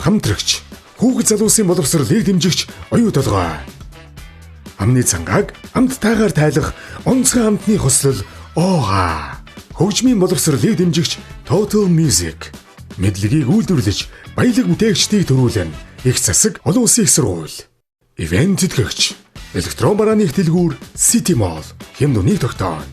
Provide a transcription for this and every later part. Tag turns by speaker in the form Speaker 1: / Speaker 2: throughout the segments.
Speaker 1: хамтрагч, хүүхэд залуусын боловсролыг дэмжигч оюу толгой. Амны цангааг амттайгаар тайлах онцгой амтны хослол Оога. Хөгжмийн боловсролыг дэмжигч Total Music. Мэдлэгийг үйлдвэрлэж баялаг бүтээгчдийг төрүүлэн их засаг олон улсын их сургууль. Ивент тэтгэгч электрон барааны их дэлгүүр City Mall. Хямд үнийг тогтооно.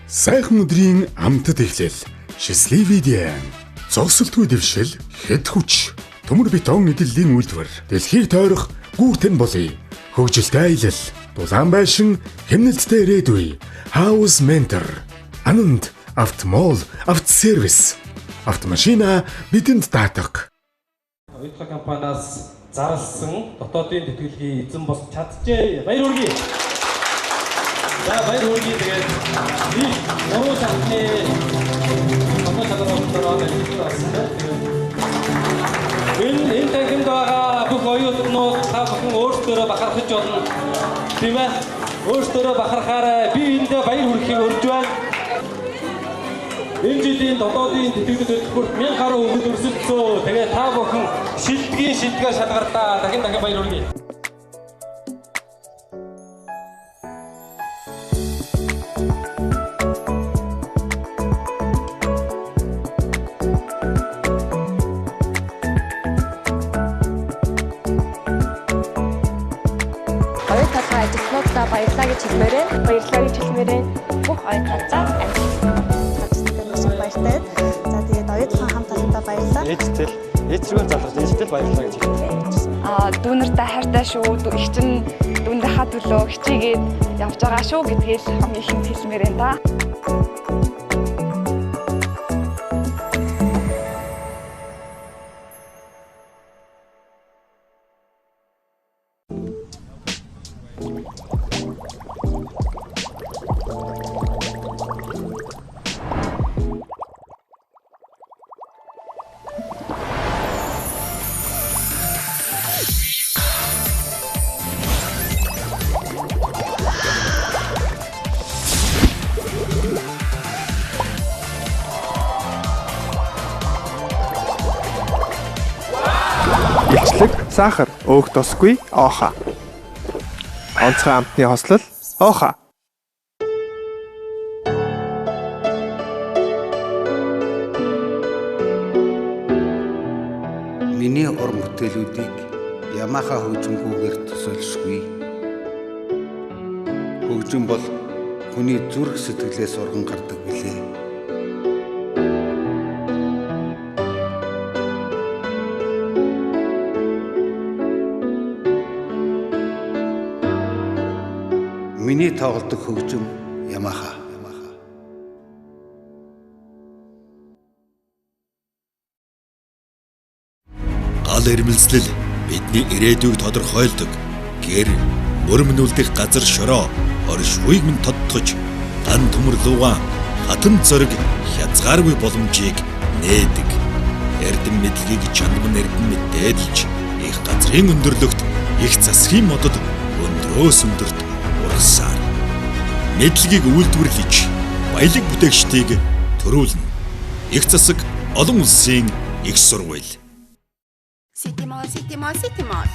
Speaker 1: Сайхан өдрийн амтд эхлэл. Счастливый день. Зогсолтгүй дэвшил, хэд хүч, төмөр бетон эдэллийн үйлдвэр. Дэлхийг тойрох гүүртэн болъё. Хөгжилтэй аялал, дулаан байшин, хэмнэлттэй ирээдүй. House Mentor. Ананд автомол, автосервис. Автомашина бидэнд даатах.
Speaker 2: Оюутлаг компаниас зарласан дотоодын тэтгэлгийн эзэн бос чадчихжээ. Баяр хүргэе. За баяр хүргэе. Тэгээд их нуруу сарны хамт салбараар ажилласан. Энэ тахинд байгаа бүх оюутнууд та бүхэн өөрсдөө бахархаж болно. Тийм ээ? Өөрсдөө бахархаарай. Би эндээ баяр хүргэхийг урьж байна. Энэ жилийн дотоодын тэтгэлэг төлбөрт 1000 гаруй хүүхэд өрсөлдсөн. Тэгээ та бүхэн шилдгээ шалгартаа. Дахин баяр хүргэе.
Speaker 3: Оюу толгой ажилтнуудаа баярлалаа гэж хэлмээрээ. Бүх оюун цаазаа баяртай. За тэгээд оюутхан хамт олондоо баярлалаа.
Speaker 4: Ээжрүүгээр залгаж ээжтэй баярлалаа гэж хэлээ.
Speaker 5: Дүүнэртэй хайртай шүү. Их чинь дүүнийхээ төлөө хичээгээд явж байгаа шүү гэдгийг хамгийн ихэнд хэлмээр байна да.
Speaker 4: Илчлэг, сахар, өөх тосгүй, ооха. Онцгой амтны хослол, ооха.
Speaker 6: Миний уран бүтээлүүдийг Ямаха хөгжимгүйгээр төсөөлшгүй. Хөгжим бол хүний зүрх сэтгэлээс урган гардаг билээ. Миний тоглодог хөгжим Ямаха.
Speaker 7: Гал ирмэлцэл бидний ирээдүйг тодорхойлдог. Гэр мөрмнүүлдэх газар шороо, оршихуйг минь тодтогч, дан төмөр луугаан, хатан зориг хязгааргүй боломжийг нээдэг. Эрдэм мэдлэгийг чандман эрдэм мэд дээдлж, их газрын өндөрлөгт, их засгийн модод өндрөөс өндөрт ургасаар. Мэдлэгийг үйлдвэрлэж, баялаг бүтээгчдийг төрүүлнэ. Их засаг олон улсын их сургууль.
Speaker 8: City Mall.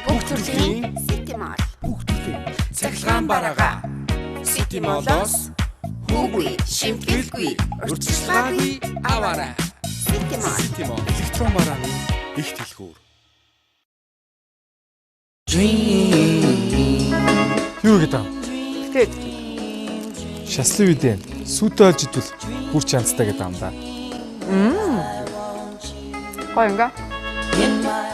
Speaker 8: Бүх төрлийн City Mall.
Speaker 9: Бүх төрлийн цахилгаан бараага. City Mall-оос
Speaker 8: Хүүгүй, шимтгэлгүй,
Speaker 9: урьдчилгаагүй аваарай.
Speaker 8: City Mall.
Speaker 9: Электрон барааны их дэлгүүр.
Speaker 4: Юу гэдэг юм?
Speaker 3: Тэгээд
Speaker 4: Счастливый день. Сүйтэй олж идвэл бүр чанцтай гэдэг юм да.
Speaker 3: гоё ингээ.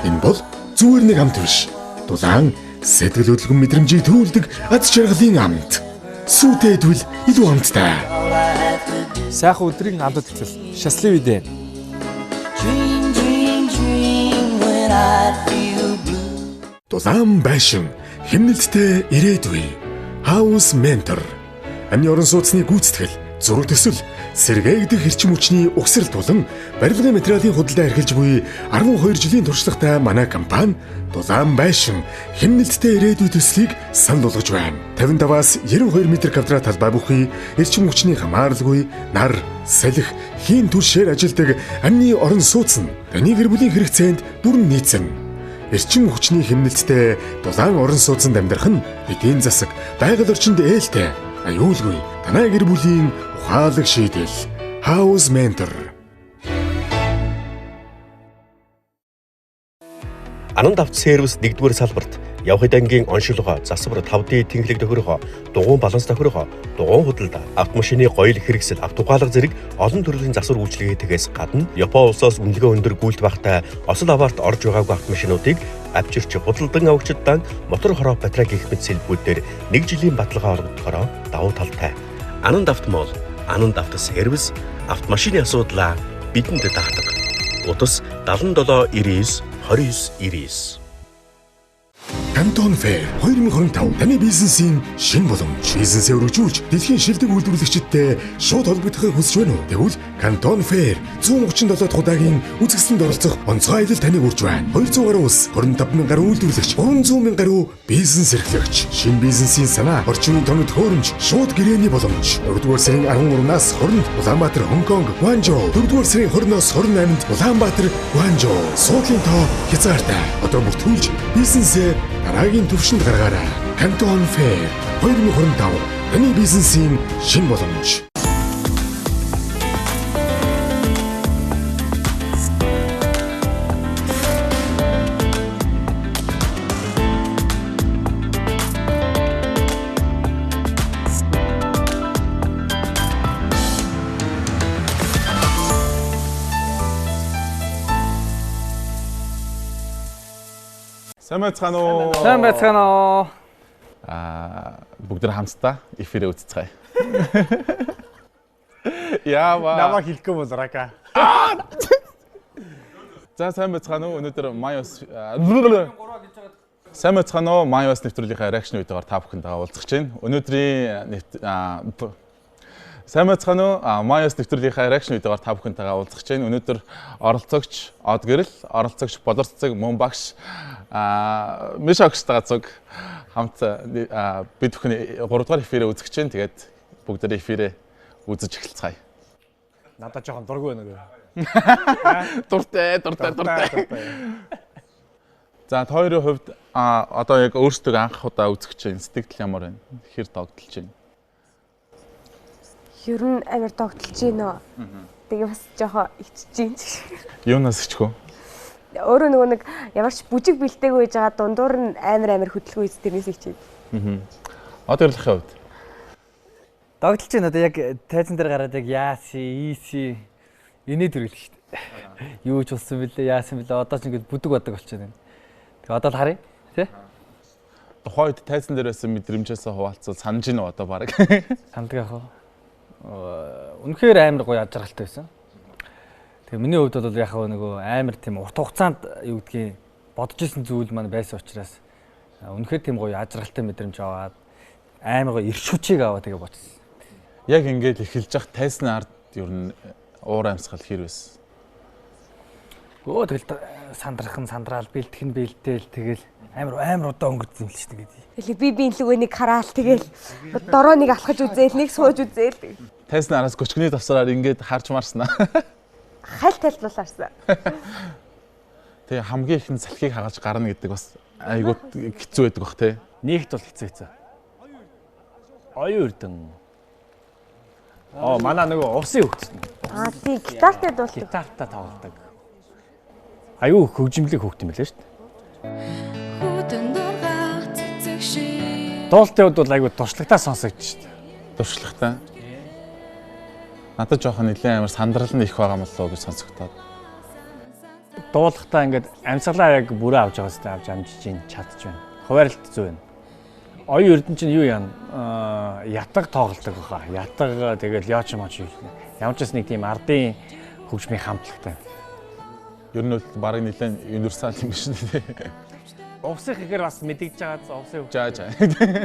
Speaker 1: Энэ бол зүгээр нэг амт биш. Дулаан сэтгэл хөдлөм мэдрэмжийг төрүүлдэг аз жаргалын амт. Сүйтэй идвэл илүү амттай.
Speaker 4: Сайхан өдрийн амтд эхлэл. Счастливый день.
Speaker 1: Дулаан байшин, хэмнэлттэй ирээдүй. House Mentor. Амны орон сууцны гүйцэтгэл, зураг төсөл, сэргээгдэх эрчим хүчний угсрал болон барилгын материалын худалдаа эрхэлж буй 12 жилийн туршлагатай манай компани дулаан байшин хэмнэлттэй ирээдүйн төслийг санал болгож байна. 55-аас 92 м2 талбай бүхий эрчим хүчний хамааралгүй нар, салхи, хийн түлшээр ажилдаг амны орон сууц нь таны гэр бүлийн хэрэгцээнд бүрэн нийцэн. Эрчим хүчний хэмнэлттэй дулаан орон сууцнд амьдрах нь эдийн засаг, байгаль орчинд ээлтэй, аюулгүй танай гэр бүлийн ухаалаг шийдэл. House Mentor.
Speaker 10: Ананд авто сервис 1-р салбарт явхад ангийн оншилгоо, засвар 5D тэнхлэг тохиргоо, дугуун баланс тохиргоо, дугуун худалдаа, автомашины гоёл хэрэгсэл, автогаалга зэрэг олон төрлийн засвар үйлчилгээтэйгээс гадна Япон улсаас үнэлгээ өндөр гүйлт багтай осол аваарт орж байгаагүй автомашинуудыг авчирч худалдан авагчид дан мотор хороо батарей гэх мэт сэлбүүдээр 1 жилийн баталгаа олгодохороо давуу талтай. Ананд автомол, Ананд авто сервис автомашины асуудлаа бидэнд даатдаг. Утас 77 99 29 99.
Speaker 1: Canton Fair 2025 таны бизнесийн шинэ боломж. Бизнесээ өргөжүүлж дэлхийн шилдэг үйлдвэрлэгчидтэй шууд холбогдохыг хүсэж байна уу? Тэгвэл Canton Fair 137 дахь удаагийн үзэсгэлэнт оролцох онцгой аялал таныг урьж байна. 200 гаруй ус, 25,000 гаруй үйлдвэрлэгч, 300,000 гаруй бизнес эрхлэгч, шинэ бизнесийн санаа, орчмын томд төхөөрөмж, шууд гэрээний боломж. 4-р сарын 13-наас 20-нд Улаанбаатар, Хонконг, Гуанчжоу, 4-р сарын 20-оос 28-нд Улаанбаатар, Гуанчжоу. Суудлын тоо хязгаартай. Одоо бүртгүүлж бизнесээ дараагийн түвшинд гаргаарай. Canton Fair 2025 таны бизнесийн шинэ боломж.
Speaker 11: Сайн байцгаана уу?
Speaker 12: Сайн байцгаана уу?
Speaker 11: Бүгд хамтдаа эфирээ үзцгээе. Яава.
Speaker 12: Намаа хэлэхгүй болраака.
Speaker 11: За сайн байцгаана уу? Өнөөдөр Майос Сайн байцгаана уу? Майос нэвтрүүлгийнхаа реакшн видеогоор та бүхэндээ уулзах гэж байна. Өнөөдрийн Сайн байцгаана уу? Майос нэвтрүүлгийнхаа реакшн видеогоор та бүхэнтэйгээ уулзах гэж байна. Өнөөдөр оролцогч Од Гэрэл, оролцогч Болорцог, мөн багш Мишагштайгаа цуг хамт бид бүхэн 3 дугаар эфирээ үзэж байна. Тэгээд бүгдээ эфирээ үзэж эхэлцгаая.
Speaker 12: Надад жоохон дургүй байна нөгөө.
Speaker 11: Дуртай. За хоёрын хувьд одоо яг өөрсдөө анх удаа үзэж байна. Сэтгэл ямар байна? Хэр догдолж байна?
Speaker 3: Ер нь амар догтолж байна. Тэгээ бас жоохон ичж байна.
Speaker 11: Юунаас ичгөө?
Speaker 3: Өөрөө нөгөө нэг ямар ч бүжиг бэлтээгүй байж байгаа дундуур нь амар хөдөлгөөн үз тэрнээс ичээд.
Speaker 11: Одоо ирлэхийн хувьд
Speaker 12: Догтолж байна. Одоо яг тайзан дээр гараад яг яаси, ийси инээд үргэлж шүү дээ. Юу ч болсон бэлээ, яасан бэлээ. Одоо ч ингээд бүдэг бодог болчиход байна. Тэгээ одоо л харъя, тий?
Speaker 11: Тухайд тайзан дээр байсан мэдрэмжээсээ хуваалцвал санаж ийн одоо баг.
Speaker 12: Санддаг яах вэ? Үнэхээр амар гоё ажралтай байсан. Тэгээ миний хувьд бол яг нөгөө амар тийм урт хугацаанд юу гэдгийг бодож исэн зүйл маань байсан учраас үнэхээр тийм гоё ажралтай мэдрэмж аваад амар гоё эрч хүчийг аваад тэгээ бодсон.
Speaker 11: Яг ингээд эхэлж явах тайсны ард ер нь уур амьсгал хэр байсан?
Speaker 12: Тэгэл сандраал бэлтгэл тэгэл амар удаа өнгөрсөн юм л шүү дээ.
Speaker 3: Тэгэл би лүгөө нэг хараал тэгэл дороо нэг алхаж үзээл нэг сууж үзээл.
Speaker 11: Тайсны араас гөчгний давсараар ингээд харж марснаа.
Speaker 3: Хайлт тайлбарлаарсан.
Speaker 11: Тэгээ хамгийн ихэнд салхийг хагаж гарна гэдэг бас айгуу хэцүү байдаг бах тий.
Speaker 12: Нийгт бол хэцүү. Оюун үрдэн. Манай нөгөө усын хөгцсөн.
Speaker 3: Тийм гитартай дуулдаг.
Speaker 12: Гитартай тоглодог. Аюу хөгжимлэг хөгт юм байлаа шүү дээ. Дуултын үед бол айгуу туршлагатай сонсогдож шүү дээ.
Speaker 11: Туршлагатай. Надад жоохон нэлээд амар сандрал нь их байгаа юм болоо гэж сонсогдоод.
Speaker 12: Дуулахтаа ингээд амьсгалаа яг бүрээ авч байгаа сте авч амжиж чинь чадчих байна. Хуваарлт зүй байна. Оюун эрдэн чинь юу яана? Ятаг тоглолдог баха. Ятаг тэгэл яач юм аач. Ямар ч нэг тийм ардын хөгжмийн хамтлагтай.
Speaker 11: Ер нь бол бараг нэлээд универсал юм шүү дээ.
Speaker 12: Увсах гэхээр бас мэдэгдэж байгаа зү увсын хөгжим.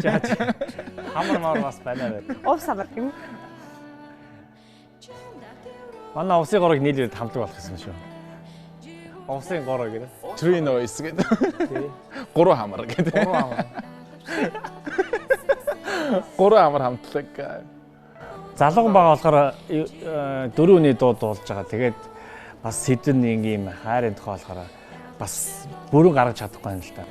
Speaker 11: Жаа.
Speaker 12: Хамар маар бас байна бай.
Speaker 3: Увс амар юм.
Speaker 12: Манай овсын горыг нийлээд хамтлаг болох гэсэн шүү. Овсын гороо гэдэг.
Speaker 11: Tree noise гэдэг. Гурван хамар гэдэг. Гурван хамар хамтлаг.
Speaker 12: Залуухан байгаа болохоор 4 үний дуу дуулж байгаа. Тэгээд бас сэдвэн нэг юм хайрын тухай болохоор бас бүрэн гаргаж чадахгүй юм л да.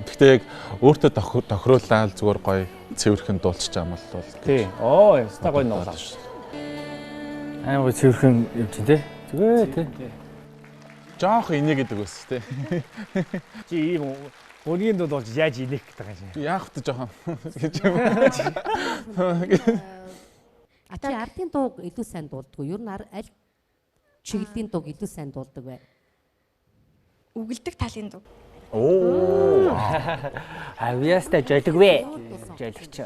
Speaker 11: Гэхдээ яг өөртөө тохируулаад зүгээр гоё цэвэрхэн дуулчих юм бол
Speaker 12: тий. Оо, яста гоё нуулаа. Аймаг цэвэрхэн юм чи тий. Зүгээр тий.
Speaker 11: Жоох инээ гэдэг үс тий.
Speaker 12: Чи ийм өнгийн дуу дуулж яаж инех гэдэг юм чи.
Speaker 11: Яах вэ жоохон гэж юм.
Speaker 13: Чи ардын дууг илүү сайн дуулдаг уу? Ер нь аль чиглэлийн дууг илүү сайн дуулдаг вэ?
Speaker 5: Үгэлдэг талын дуу.
Speaker 12: Оо. Авьяастай жолигвэ. Жолигч.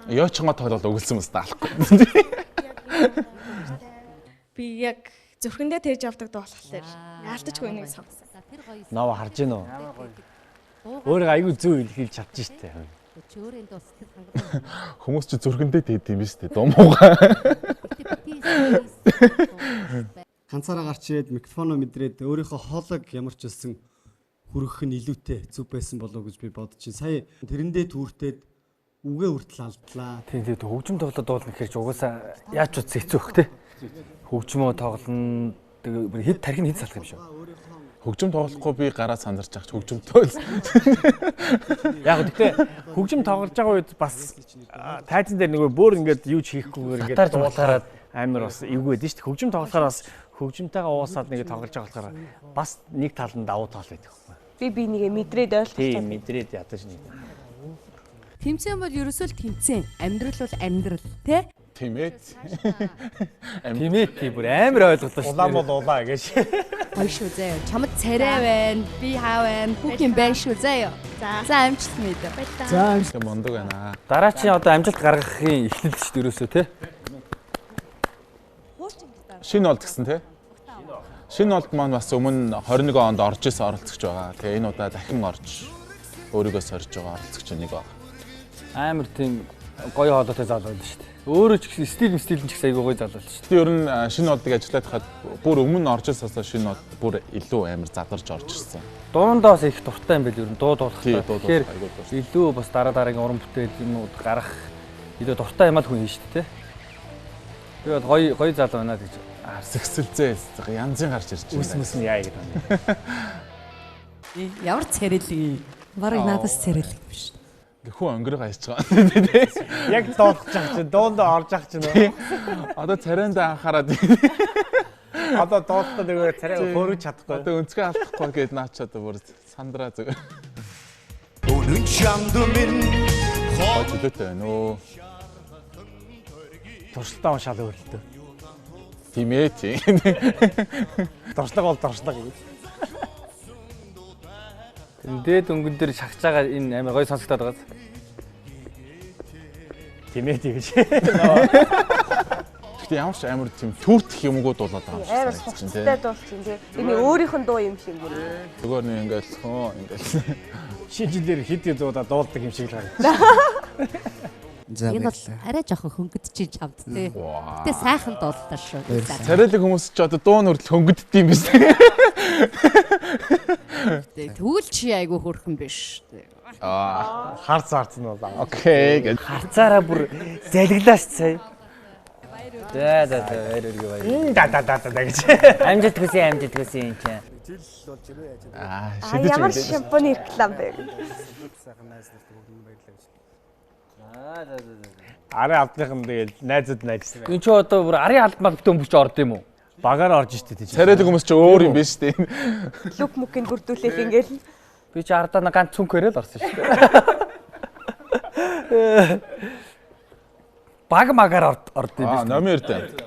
Speaker 11: Яочгоо тоглол өгөлсөн мэт таалахгүй.
Speaker 5: Би яг зүрхэндээ тэрж авдаг дуу болохоор яалтчгүй нэг сонгосон.
Speaker 12: Ноо харж гин үү? Өөрөө аягүй зөв хэлж чадчих штэ.
Speaker 11: Хүмүүс чи зүрхэндээ тээд юм биш үү? Думуугаа.
Speaker 14: Ганцаараа гарч ирээд микрофоноо мэдрээд өөрийнхөө хоолойг ямар ч хэлсэн хүргэх нь илүүтэй зүв байсан болов уу гэж би бодож чинь. Сая тэрэндээ түүртээд үгээ хүртэл алдлаа.
Speaker 12: Тийм тийм хөгжим тоглоод дуулна гэхэр ч угаасаа яаж ч хэцүү бөх те. Хөгжмөө тоглоно хэд тархин хэд салах юм шүү.
Speaker 11: Хөгжим тоглохгүй би гараа сандарч байгаа ч хөгжимтэй л.
Speaker 12: Яг гэхдээ хөгжим тоглож байгаа үед бас тайзан дээр нөгөө бүр ингээд юу ч хийхгүйгээр ингээд дуулахаараа амар бас эвгүй байдэн шүү дээ. Хөгжим тоглохоор бас хөгжимтэйгээ уусаад нэг тоглож байгаа болохоор бас нэг тал нь давуу тал байдаг байхгүй.
Speaker 3: Би нэгэ мэдрээд ойлгох
Speaker 12: тийм мэдрээд ядаж нэг.
Speaker 13: Тэмцээн бол ерөөсөө л тэмцээн. Амьдрал бол амьдрал тий?
Speaker 11: Тимээд.
Speaker 12: Тимээд тийм бүр амар ойлголоо шүү.
Speaker 11: Улаан бол улаа гэж.
Speaker 13: Гоё шүү заяа. Чамд царай байна, би хаа байна, бүх юм байна шүү заяа. За амжилт мэдээ.
Speaker 11: За амжилт мондөг байна.
Speaker 12: Дараачийн одоо амжилт гаргахын эхлэл шүү дээ ерөөсөө тий?
Speaker 11: Шинэ олд гэсэн тий? Шинэ олд маань бас өмнө 21 онд орж исэн оролцогч байгаа. Тэгээ энэ удаа дахин орж өөрийгөө сорж байгаа оролцогч нэг байна.
Speaker 12: Амар тийм гоё хоолойтой залуу байл шүү дээ. Өөрөө ч гэсэн стил ч гэсэн айгүй гоё залуу шүү дээ.
Speaker 11: Ер нь шинэ олдыг ажиллаад хахад бүр өмнө орж ирсээс шинэ олд бүр илүү амар задарч орж ирсэн.
Speaker 12: Дуундаа бас их дуртай юм байл ер нь дуу дуулахтай. Тэгэхээр илүү бас дараагийн уран бүтээл юмуд гарах илүү дуртай юм аа хүн хийн шүү дээ. Тэгээд гоё залуу байна гэж
Speaker 11: арсгсэлзээ янзын гарч ирж байна.
Speaker 12: Үс мэс нь яа гэдэг.
Speaker 13: Ямар царилэг. Бараг надаас царилэг биш.
Speaker 11: Хүн өнгөрөө гайж байгаа.
Speaker 12: Яг дуулах чинь дуундаа орж ах чинь.
Speaker 11: Одоо царайндаа анхаарад.
Speaker 12: Одоо дуулахтаа нөгөө царай хөөрөж чадахгүй.
Speaker 11: Одоо өнцгөө алдахгүй гээд наачаад бүр сандраа зүг.
Speaker 9: Өнөн чамд минь
Speaker 11: хөөтэй нөө.
Speaker 12: Туршилтаа уншаал өөрлөлтөө.
Speaker 11: Тийм ээ тийм.
Speaker 12: Туршлага бол туршлага гэж. Дээд өнгөн дээр шахаж байгаа энэ амар гоё сонсогдоод байгаа. Тийм ээ гэж.
Speaker 11: Гэхдээ ямар ч амар тийм түүртэх юмгууд болоод байгаа юм шиг
Speaker 3: амар сонсогдтой дуулчих тийм. Энэ өөрийнх нь дуу юм шиг бүр.
Speaker 11: Зүгээр нэг ингээл ингээл
Speaker 12: шинжилээр хэд дуудаа дуулдаг юм шиг л байна.
Speaker 13: Энэ бол арай жоохон хөнгөдчих чамд тий. Гэтэ сайхан дуултаа шүү.
Speaker 11: Царайлаг хүмүүс ч одоо дуу нүртэл хөнгөддөг юм биш тий.
Speaker 13: Тэгвэл чи айгүй хөрхөн биш.
Speaker 12: Харц нь бол.
Speaker 11: Окей гэж.
Speaker 12: Харцаараа бүр залглаач сая. За баяр гэж. Амжилт хүсье энэ чинь.
Speaker 3: Ямар шампуны реклам бэ?
Speaker 12: Ари алдныхан тэгэл найзууд найз. Энэ ч одоо бүр ари алдмаг битэн бүч орд юм уу? Багаар орж штэ тий.
Speaker 11: Царайлаг хүмүүс ч өөр юм биш тий.
Speaker 3: Лүк мөкийн бүрдүүлээл ингээл.
Speaker 12: Би ч ардаа ганц цүнхээрээ л орсон штэ. Баг магаар орд юм биш.
Speaker 11: Номер дээ.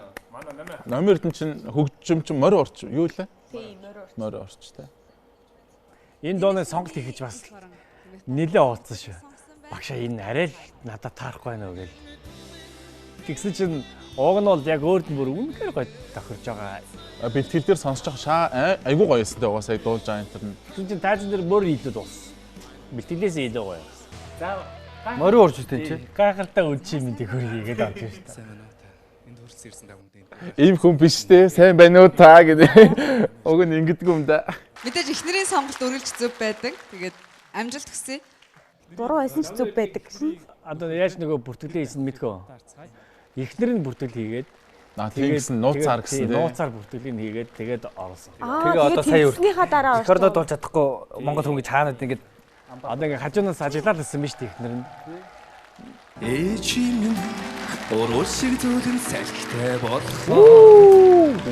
Speaker 11: Номер нь чинь хөгжим чинь морь орч юу лээ?
Speaker 3: Тий,
Speaker 11: морь орчтой.
Speaker 12: Энэ дууны сонголт хийх гэж бас нэлээ уулзсан шүү. Багшаа энэ арай л надад таарахгүй байна уу гэл. Тэгсэн чинь ууг нь бол яг өөрд нь бүр үнэхээр гоё тохирж байгаа.
Speaker 11: Бэлтгэл дээр сонсож байгаа айгуу гоё юмстай угаасаа дуулж байгаа энэ төр нь.
Speaker 12: Тэгсэн чинь тайзан дээр бүр илүү дууссан. Бэлтгэлээс илүү гоё. За морь орж ирсэн чи. Гайхалтай үн чи минь хөргийгээд орж ирсэн.
Speaker 9: хөрс ирсэн даа хүн.
Speaker 11: Ийм хүн биш те. Сайн байна уу та гэдэг. Уг нь ингэдэг юм да.
Speaker 15: Мэдээж эхнэрийн сонголт өргөлж зөв байдаг. Тэгээд амжилт хүсье.
Speaker 3: Буруу байсан ч зөв байдаг.
Speaker 12: Одоо яаж нөгөө бүртгэлээ хийсэн мэдхөө. Эхнэр нь бүртгэл хийгээд
Speaker 11: тэгсэн нууцаар гэсэн тийм.
Speaker 12: Нууцаар бүртгэлийг хийгээд тэгээд оруулсан.
Speaker 3: Тэгээ одоо сая өрснийхаа дараа
Speaker 12: Рекордод болж чадахгүй Монгол хүн гэж хаанад ингээд одоо ингээд хажуунаас ажиглаад ирсэн биз дээ эхнэр нь.
Speaker 9: Ээжийн уруу шиг зүгэн салхитай болох.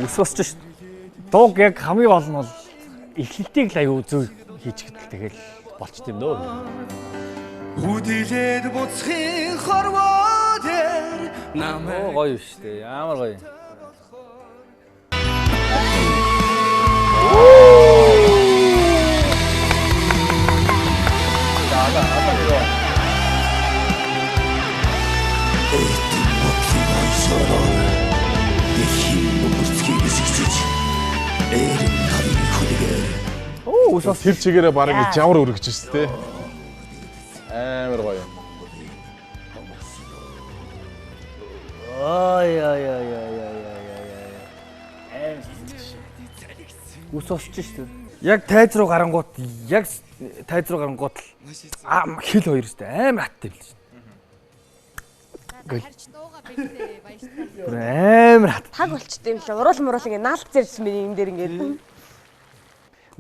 Speaker 12: Ус босч ш. Дууг яг хамгийн гол нь бол эхлэлтийг л аюу зөв хийж гэдэл тэгэл болчт юм дөө.
Speaker 9: Хүдилээд буцхын хорвоо дээр намайг
Speaker 12: гоё штэ. Ямар гоё.
Speaker 11: Тэр чигээрээ баг ингэ жавар өргөж шүү дээ. Амар гоё.
Speaker 12: Ус босч шүү дээ. Яг тайз руу гарангуут л хил хоёр шүү дээ. Амар хаттай билж. Амар хат.
Speaker 3: Таг болчтой юм л уруул муруул ингэ наалт зэрсэн би энэ дээр ингэ.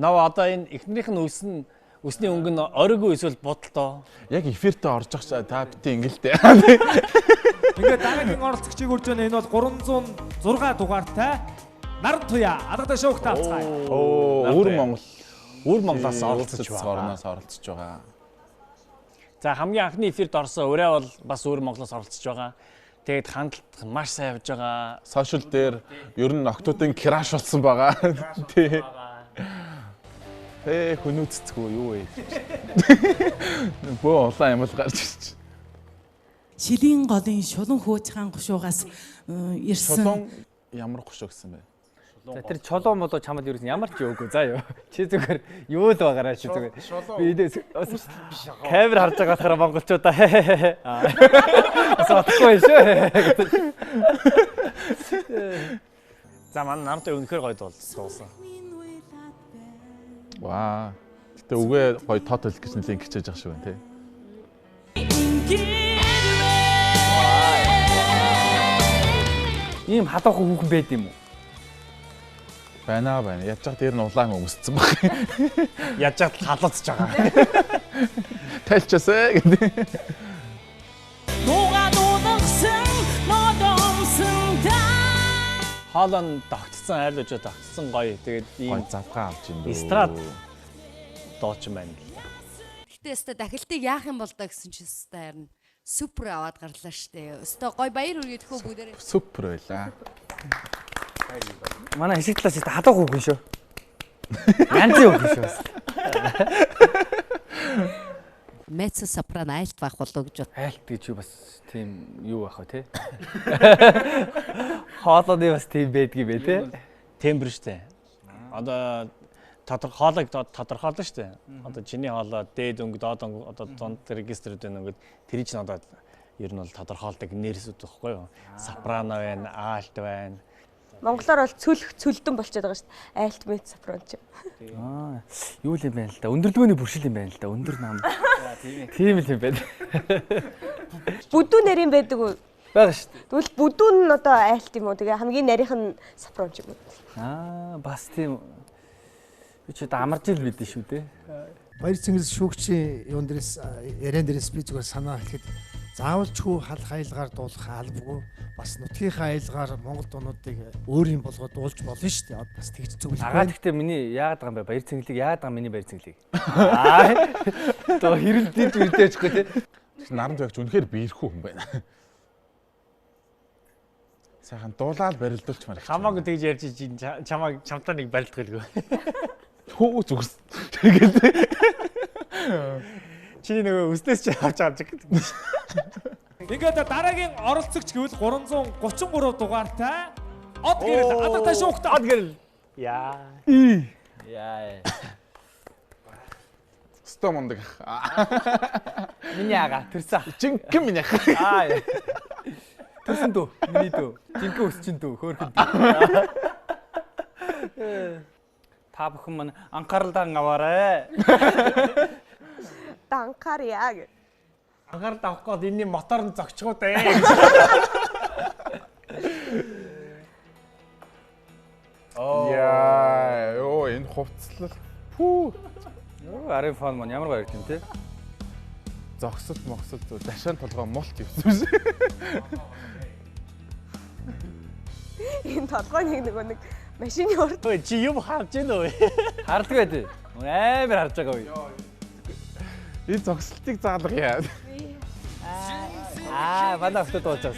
Speaker 12: Нав одоо энэ эхнэрийнх нь өсний өнгө нь оройгүй эсвэл бодолтой.
Speaker 11: Яг эфиртээ орж ах та битээ ингэлтэй.
Speaker 4: Ингээд дараагийн оролцогчийг үрж байна. Энэ бол 306 дугаартай Наран туяа алгадаа шоугт авцгаая.
Speaker 12: Өөр Монголоос оролцож
Speaker 11: байгаа.
Speaker 12: За хамгийн анхны эфирт орсон өрөө бол бас өөр Монголоос оролцож байгаа. Тэгээд хандлт маш сайн явж байгаа.
Speaker 11: Сошиал дээр ер нь октодын краш болсон байгаа. Тий. Хүн үзцгүй юу вэ? Бөө улаан юм л гарч ирж.
Speaker 16: Шилийн голын шулуун хөөцхан гушуугаас ирсэн.
Speaker 11: Шулуун ямар гушуу гэсэн бэ?
Speaker 12: За тэр чолоо молоо чамд юу гэсэн ямар ч юугүй заа юу. Чи зүгээр юу л байгаараа чи зүгээр. Би камер харж байгаа болохоор монголчуудаа. Асуухгүй шүү. За манай намтай үнэхээр гоё дуулсан.
Speaker 11: Ваа. Гэтэ үгээ гоё тот хэлэх гэсэн линк хичээж байгаа шүү тий.
Speaker 12: Ийм хадаахан хүүхэн байд юм уу?
Speaker 11: Байна. Яаж ч тэр нь улаан өмсцэн баг.
Speaker 12: Яаж ч халууцж байгаа.
Speaker 11: Тайлчаасаа гэдэг.
Speaker 12: Хоолон тогтсон айлуужаа тогтсон гоё. Тэгээд ийм
Speaker 11: завхаа авч ин дөө.
Speaker 12: Эстрад доочин байна.
Speaker 13: Гэтэ өстө дахилтыг яах юм бол доо гэсэн чинь өстө харин супер аваад гарлаа штэ. Өстө гоё баяр үргээд хөө бүгдээрээ.
Speaker 11: Супер байлаа.
Speaker 12: Манай хэсэг талаас өстө хадаа хүүхэн шүү. Янзын хүүхэн шүү.
Speaker 13: Меццо сопрано айлт байх болов гэж бод.
Speaker 12: Айлт гэж юу бас тийм юу байх вэ те? Хоолойны бас тийм байдгийг бэ те? Тембэр штэ. Одоо хоолойг тодорхойлно штэ. Одоо чиний хоолой дээд өнгө, доод өнгө, одоо дунд регистрүүд байна өнгө тэр чинь одоо ер нь бол тодорхойлдог нэрсүүд байхгүй юу? Сопрано байна, альт байна.
Speaker 3: Монголоор бол цөлдөн болчиход байгаа шүү дээ. Айлт мэд сопрано ч.
Speaker 12: Юу л юм байна л да. Өндөрлөгөөний бүршил юм байна л да. Өндөр нам. Тийм л юм байна.
Speaker 3: Бүдүүн нарийн байдаг уу?
Speaker 12: Бага шүү дээ.
Speaker 3: Тэгвэл бүдүүн нь одоо айлт юм уу? Тэгээ хамгийн нарийнх нь сопрано ч юм уу?
Speaker 12: Бас тийм. Би ч одоо амарч ил мэдэн шүү дээ.
Speaker 17: Баяр цэнгэл шүүгчийн юун дээрээс яриан дээрээс би зүгээр санаа хэлэхэд заавалчгүй халах айлгаар дуулах албагүй бас нутгийнхаа айлгаар монгол дуунуудыг өөрийн болгоод дуулж болно шүү дээ. Бас тэгж зөвлөх байна.
Speaker 12: Гэхдээ миний яагаад байгаа юм бэ? Баяр цэнгэлийг яагаад байгаа миний баяр цэнгэлийг? Одоо хэрэлдэж үрдээчгүй те.
Speaker 11: Наран төгч үнэхээр биерхүү хүн байна. Сайхан дуулаад барилдуулч марах.
Speaker 12: Хамаагүй тэгж ярьж чамтай нэг барилдах гэлгүй.
Speaker 11: Хөө зүгс. Тэгээд
Speaker 12: чи нөгөө өснөөс чи авч гэдэг.
Speaker 4: Ингээд дараагийн оролцогч гэвэл 333 дугаартай од гэрэл алгадаа шоугт од гэрэл.
Speaker 12: Яа.
Speaker 11: Сто мондаг.
Speaker 12: Миний ага тэрсэн.
Speaker 11: Жинхэнэ миний ага.
Speaker 12: Төрсөн дөө. Миний дөө. Жинхэнэ өсчин дөө. Хөөрхөн. Та бүхэн маань анхааралтай аваарай.
Speaker 3: Данхаарьяа гэ.
Speaker 4: Анхаарал авах гээд энэний мотор нь зогчгоо дээ.
Speaker 11: Яа, ёо энэ хувцлал. Пүү.
Speaker 12: Ёо арын фон маань ямар гоё юм те.
Speaker 11: Зогсолт мохсолт дашаан толгой мулт явсан биш.
Speaker 3: Энэ толгойн нэг машины урд.
Speaker 4: Ой чи юм харж байна уу?
Speaker 12: Хардаг байдیں۔ Амар харж байгаа үе.
Speaker 11: Энэ зогсолтыг заалгая.
Speaker 12: Манай охтод дуучаас.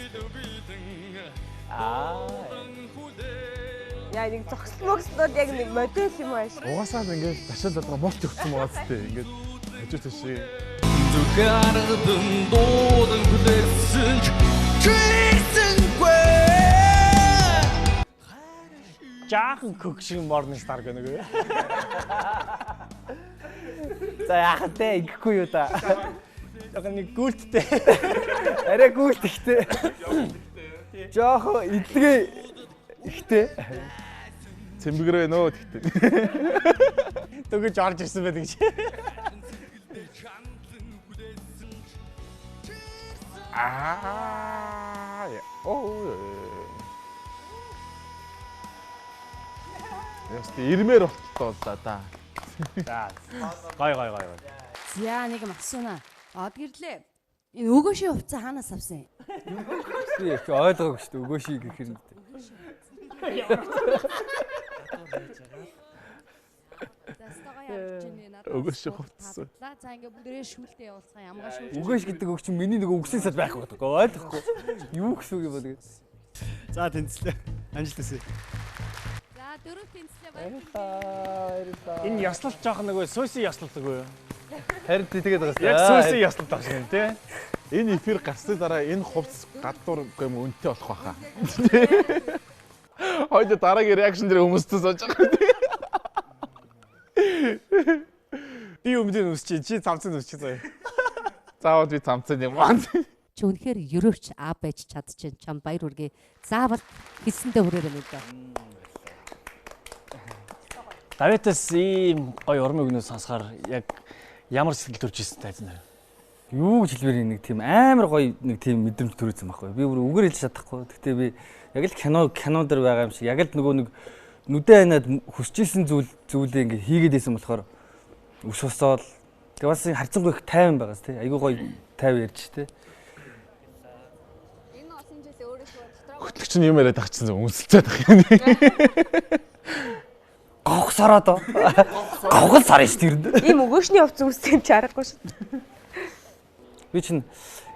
Speaker 3: Яа нэг зогслогснууд яг нэг модель юм ааш.
Speaker 11: Угаасаа ингээд дашаан толгой мулт явсан байгаа зү. Ингээд хажуу тийш.
Speaker 9: Зүгээрдэн дуудан хүлээсэн чийсэнгүй.
Speaker 4: Жаахан көг шиг морны стар гэнэ гэ. За яах вэ? Ихгүй юу та. Яг нэг гүйлттэй.
Speaker 12: Арай гүйлтэхтэй. Жаахан идэлгээ ихтэй.
Speaker 11: Цэмбэгрээ нөө тэгтээ.
Speaker 4: Тэгэж орж ирсэн байдаг чи.
Speaker 11: Яст ирмээр болтоо да.
Speaker 4: За. Гой.
Speaker 13: За нэг юм асууна. Одгирлээ. Энэ өгөөшийн хувцас хаанаас авсан юм?
Speaker 12: Би их ойлгоогүй шүү дээ. Өгөөший гэх юм.
Speaker 11: Өгөөший хувцас.
Speaker 13: За ингээ бүгдээ шүүлтээ явуулсан ямгаа шүүлж.
Speaker 12: Өгөөш гэдэг үг чинь миний нэг өгснээс байх байдаг. Ойлгохгүй. Юу гэсэн үг юм бэ?
Speaker 14: За тэнцлээ. Амжилт хүсье.
Speaker 13: За дөрөв тэнцлээ баярлалаа.
Speaker 4: Энэ яслалт жоох нөгөө сүүсийн яслалт үгүй юу?
Speaker 12: Харин тэгээд байгаа шүү.
Speaker 4: Яг сүүсийн яслалт баг юм тий.
Speaker 11: Энэ эфир гарсны дараа энэ хувцас гадуур гэм үнэтэй болох байхаа. Хойд дараагийн реакшн дээр хүмүүстэй сууж байгаа.
Speaker 4: Би өмнө нь үсчих чи цамцын үсчих заяа.
Speaker 11: Заавал би цамцын юм аа.
Speaker 13: Чи үнэхээр ерөөч аа байж чадчихээн чам баяр үргээ заавал хэлсэндээ хүрээрэй мэд.
Speaker 4: Давитас ийм гоё урмын өгнөөс сонсохоор яг ямар сэтгэл төрж ирсэн тайзан байна.
Speaker 12: Юу гэж хэлбэр нэг тийм амар гоё нэг тийм мэдрэмж төрүүлсэн байхгүй. Би бүр үгээр хэлж чадахгүй. Гэхдээ би яг л кино дээр байгаа юм шиг яг л нөгөө нэг нүдэ ханаад хүсчихсэн зүйлээ ингээ хийгээд байсан болохоор ус усоод тэгээ бас харцангуй их тайван байгаас тий. Айгуу гоё тайв ярьж тий.
Speaker 5: Энэ олон жил өөрөөсөө дотроо
Speaker 11: Хөтлөгч нь юм яриад тагчсан үнсэлцээд байх юм.
Speaker 12: Гавхсараа доо. Гавхал сар ш тэрэнд.
Speaker 3: Ийм өгөөшний хувцас үстэй юм чи аргагүй шүү.
Speaker 12: Би чинь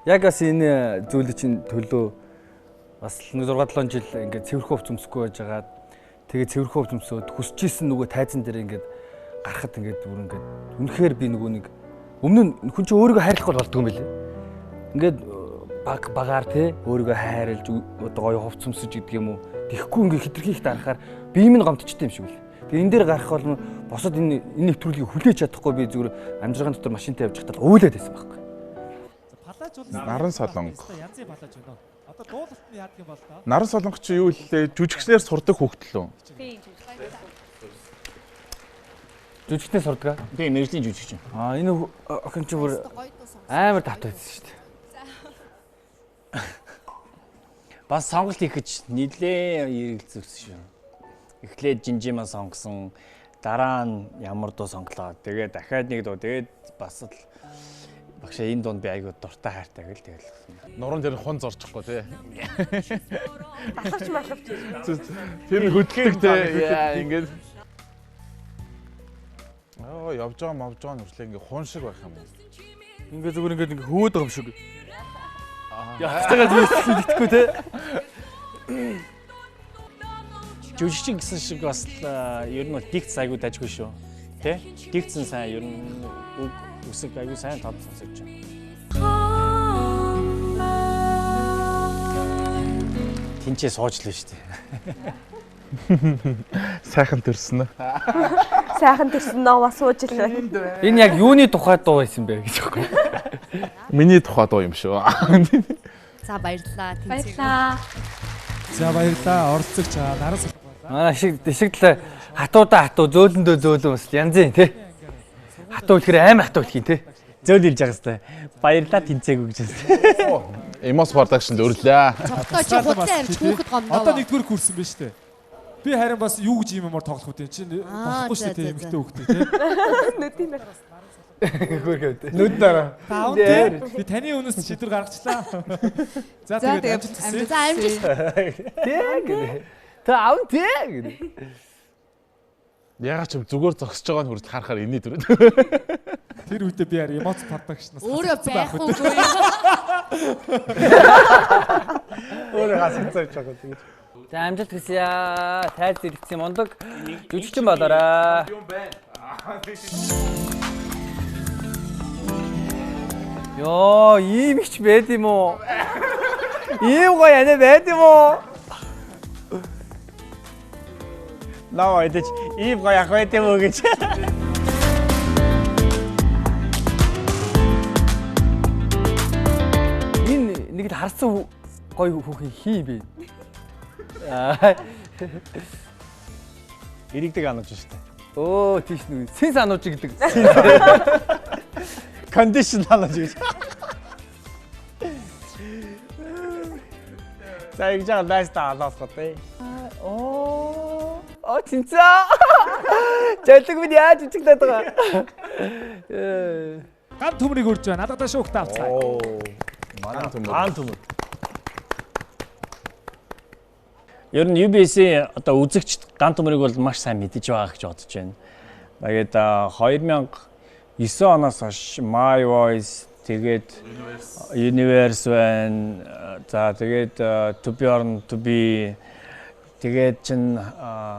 Speaker 12: яг бас энэ зүйлийг чинь төлөө бас 6-7 жил ингээд цэвэрхэн хувцас өмсөхгүй байж байгаа. Тэгээ цэвэрхэн хувцас өмсөөд хүсчихсэн нөгөө тайзан дээр ингээд гарахад ингээд бүр ингээд үнэхээр би нөгөө нэг өмнө нь хүн чинь өөрийгөө хайрлахгүй болдгоо юм билээ. Ингээд багаар те өөрийгөө хайрлж одоо гоё хувцас өмсөж гэдэг юм уу. Тэхгүй ингээд хитрхийх дарахаар бие минь гомдчихдээ юм шиг үлээ. Тэгээ энэ дээр гарах бол босод энэ нэвтрүүлгийг хүлээж чадахгүй би зүгээр амжиргаан дотор машинтай явж байхдаа уйлаад байсан байхгүй.
Speaker 11: Наран солонго.
Speaker 4: Янзын палаж байна уу? Одоо дуулалт нь яадаг юм бол та?
Speaker 11: Наран солонго чи юу хэлээ? Жүжигчнэр сурдаг хүүхдэл үү?
Speaker 5: тийм.
Speaker 12: Жүжигчнээ сурдаг.
Speaker 4: Тийм, мэржлийн жүжигч.
Speaker 12: Энэ охин чи бүр амар давтаа байсан шүү дээ.
Speaker 4: Бас сонголт хийх гэж нилээ эргэлзүүлсэн шүү. Эхлээд жинжимаа сонгосон, дараа нь ямар дуу сонглоо. Тэгээд дахиад нэг дуу. Тэгээд бас л багшаа энэ дунд би айгуу дуртай хайртай гэл тэгэл.
Speaker 11: Нуран дээр хон зорчихгүй тий.
Speaker 3: Балавч малавч.
Speaker 11: Тэр хөдлөг тий. Яа ингээд. Явж байгаа мовж байгаа нүрслээ ингээ хун шиг байх юм уу?
Speaker 12: Ингээ зүгээр ингээ хөөд байгаа юм шиг. Яцтайгаа зүйлсэхгүй те.
Speaker 4: Жүжигчин гэсэн шиг бас ер нь бол дикц айгуу дажгүй шүү. Тэ? Дикцэн сайн ер нь үг үсэг айгуу сайн тод сонсож байна. Тинчээ суучлаа шүү дээ.
Speaker 11: Сайхан төрсөн үү?
Speaker 3: Сайхан төрсөн нөө бас суучлаа.
Speaker 12: Энэ яг юуны тухай дуу байсан бэ гэж байна.
Speaker 11: Миний тухай дуу юм шүү.
Speaker 13: За баярлалаа.
Speaker 3: Баярлалаа.
Speaker 9: За баярлалаа. Оролцогч наран сар.
Speaker 12: Манай ишигдэл хатуудаа хатуу зөөлөндөө зөөлөн бас янзын тий. Хатуу ихэр амар хатуу их тий.
Speaker 4: Зөөл илж байгаа хэвээр. Баярлалаа тэнцээгүй гэж байна.
Speaker 11: Эмос продакшнд өрлөө.
Speaker 13: Цогтой чи худлаа амж хүүхэд гомдоо.
Speaker 9: Одоо нэгдүгээр курс юм байна шүү дээ. Би харин бас юу гэж юмар тоглох үү чинь болохгүй шүү дээ эмэгтэй хүүхдээ тий.
Speaker 3: Нүдийн дээр.
Speaker 12: Хөргөөд.
Speaker 9: Нүд дараа. Таун тий. Би таны өмнөөс шийдвэр гаргачлаа. За тэгээд амжилт.
Speaker 13: За амжилт.
Speaker 12: Тэг. Таун тэг.
Speaker 11: Ягаад ч зүгээр зогсож байгаа нь хүртэл харахаар инээ дүрээд.
Speaker 9: Тэр үедээ би яар эмоц продакшнаас
Speaker 13: өөрөө байх үгүй.
Speaker 4: Өөрөө хасагцаж байгаа тийм.
Speaker 12: За амжилт хүсье. Тайлз иргэсэн мундаг жүжигчин болоорой. Йоо, ийм их ч байд юм уу? Ийм гоё анаа байд юм уу?
Speaker 4: Наа идэж ийм гоё ах байд юм уу гэж.
Speaker 12: Энэ нэг л харсан гоё хүүхэн хий бэ?
Speaker 4: Иргэдэг анууч шүү дээ.
Speaker 12: Оо, тийш нүг. Сенс анууч гэдэг.
Speaker 4: Кондишн анууч гэж. За ингэж байгаа байста алаасгоо тий.
Speaker 12: Оо, тэнцээ. Жаалдаг минь яаж үчиглээд байгаа.
Speaker 9: Ган төмрийг өрж байна. Надад шүүхтээ авцгаа.
Speaker 11: Оо. Ган төмөр.
Speaker 4: Ган төмөр. Ер нь UBS-ийн одоо үзэгч ган төмрийг бол маш сайн мэдэж байгаа гэж бодож байна. Тэгээд 2009 оноос хойш My Voice тэгээд Universe байна. За тэгээд To Be or To Be тэгээд чин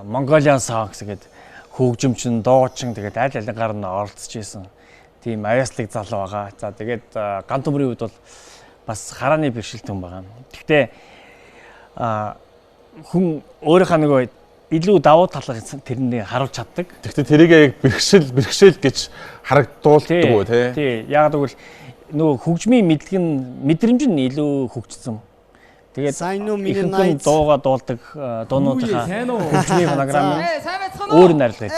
Speaker 4: Mongolian Songs гэдэг хөгжимчин, дуучин тэгээд аль алингаар нь оролцож исэн. Тийм аяслаг залуу байгаа. За тэгээд ган төмрийн үед бол бас харааны бэрхшээлтэй хүн байгаа. Гэхдээ хүн өөрийнхөө нөгөө илүү давуу талыг тэрний харуулж чаддаг.
Speaker 11: Гэхдээ тэрийг яг бэрхшээл гэж харагдуулдаг уу тий?
Speaker 4: Тий. Яг гэвэл нөгөө хөгжмийн мэдрэмж нь илүү хөгжсөн. Тэгээд ихэнх дууга дуулдаг дуунуудынхаа хөгжмийн фонограм өөр нь арилгав.